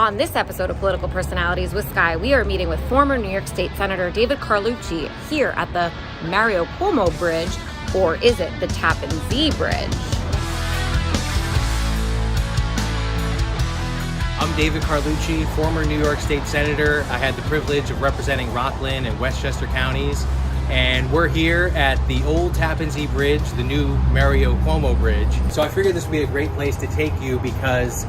On this episode of Political Personalities with Skye, we are meeting with former New York State Senator David Carlucci here at the Mario Cuomo Bridge, or is it the Tappan Zee Bridge? I'm David Carlucci, former New York State Senator. I had the privilege of representing Rockland and Westchester counties, and we're here at the old Tappan Zee Bridge, the new Mario Cuomo Bridge. So I figured this would be a great place to take you because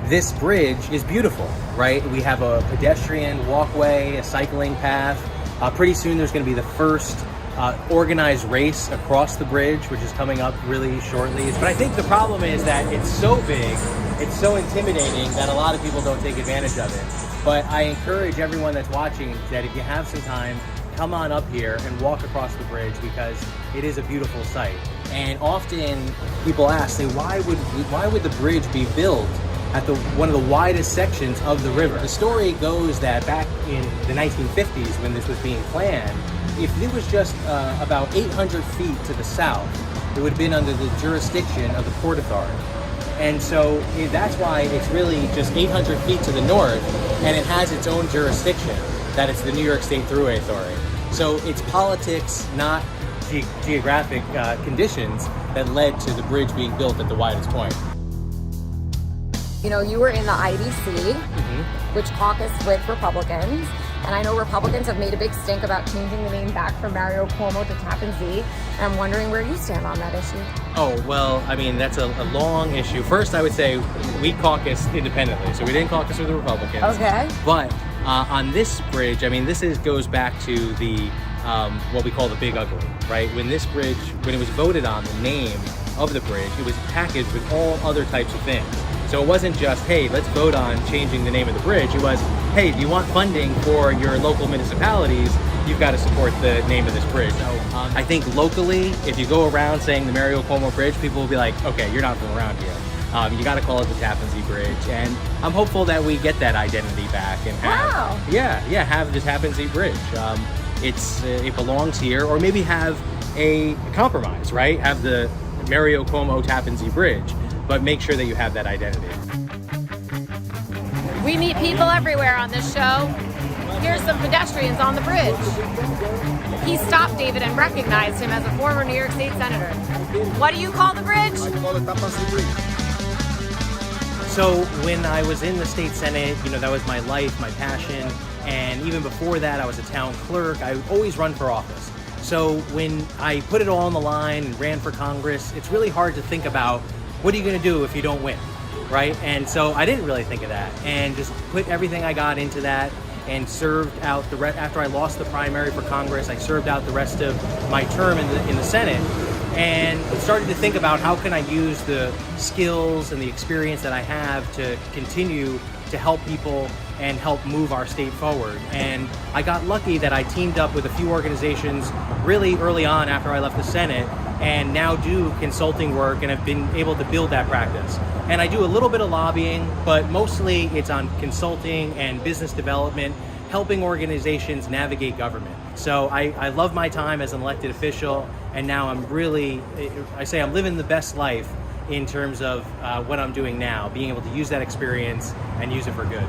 this bridge is beautiful, right? We have a pedestrian walkway, a cycling path. Pretty soon there's going to be the first organized race across the bridge, which is coming up really shortly. But I think the problem is that it's so big, it's so intimidating that a lot of people don't take advantage of it. But I encourage everyone that's watching that if you have some time, come on up here and walk across the bridge because it is a beautiful sight. And often people ask, say, why would the bridge be built at one of the widest sections of the river? The story goes that back in the 1950s when this was being planned, if it was just about 800 feet to the south, it would have been under the jurisdiction of the Port Authority. And so that's why it's really just 800 feet to the north, and it has its own jurisdiction, that it's the New York State Thruway Authority. So it's politics, not geographic conditions that led to the bridge being built at the widest point. You know, you were in the IDC, which caucused with Republicans, and I know Republicans have made a big stink about changing the name back from Mario Cuomo to Tappan Zee, and I'm wondering where you stand on that issue. Oh, well, I mean, that's a long issue. First, I would say we caucused independently, so we didn't caucus with the Republicans. Okay. But on this bridge, I mean, goes back to the what we call the Big Ugly, right? When this bridge, when it was voted on, the name of the bridge, it was packaged with all other types of things. So it wasn't just, hey, let's vote on changing the name of the bridge. It was, hey, do you want funding for your local municipalities? You've got to support the name of this bridge. So I think locally, if you go around saying the Mario Cuomo Bridge, people will be like, okay, you're not from around here. You got to call it the Tappan Zee Bridge. And I'm hopeful that we get that identity back and have, have the Tappan Zee Bridge. It belongs here, or maybe have a compromise, right? Have the Mario Cuomo Tappan Zee Bridge, but make sure that you have that identity. We meet people everywhere on this show. Here's some pedestrians on the bridge. He stopped David and recognized him as a former New York State Senator. What do you call the bridge? I call it Tappan Zee Bridge. So when I was in the state senate, you know, that was my life, my passion. And even before that, I was a town clerk. I would always run for office. So when I put it all on the line and ran for Congress, it's really hard to think about what are you going to do if you don't win, right? And so I didn't really think of that and just put everything I got into that and served out after I lost the primary for Congress, I served out the rest of my term in the Senate and started to think about how can I use the skills and the experience that I have to continue to help people and help move our state forward. And I got lucky that I teamed up with a few organizations really early on after I left the Senate and now do consulting work and have been able to build that practice. And I do a little bit of lobbying, but mostly it's on consulting and business development, helping organizations navigate government. So I love my time as an elected official, and now I'm living the best life in terms of what I'm doing now, being able to use that experience and use it for good.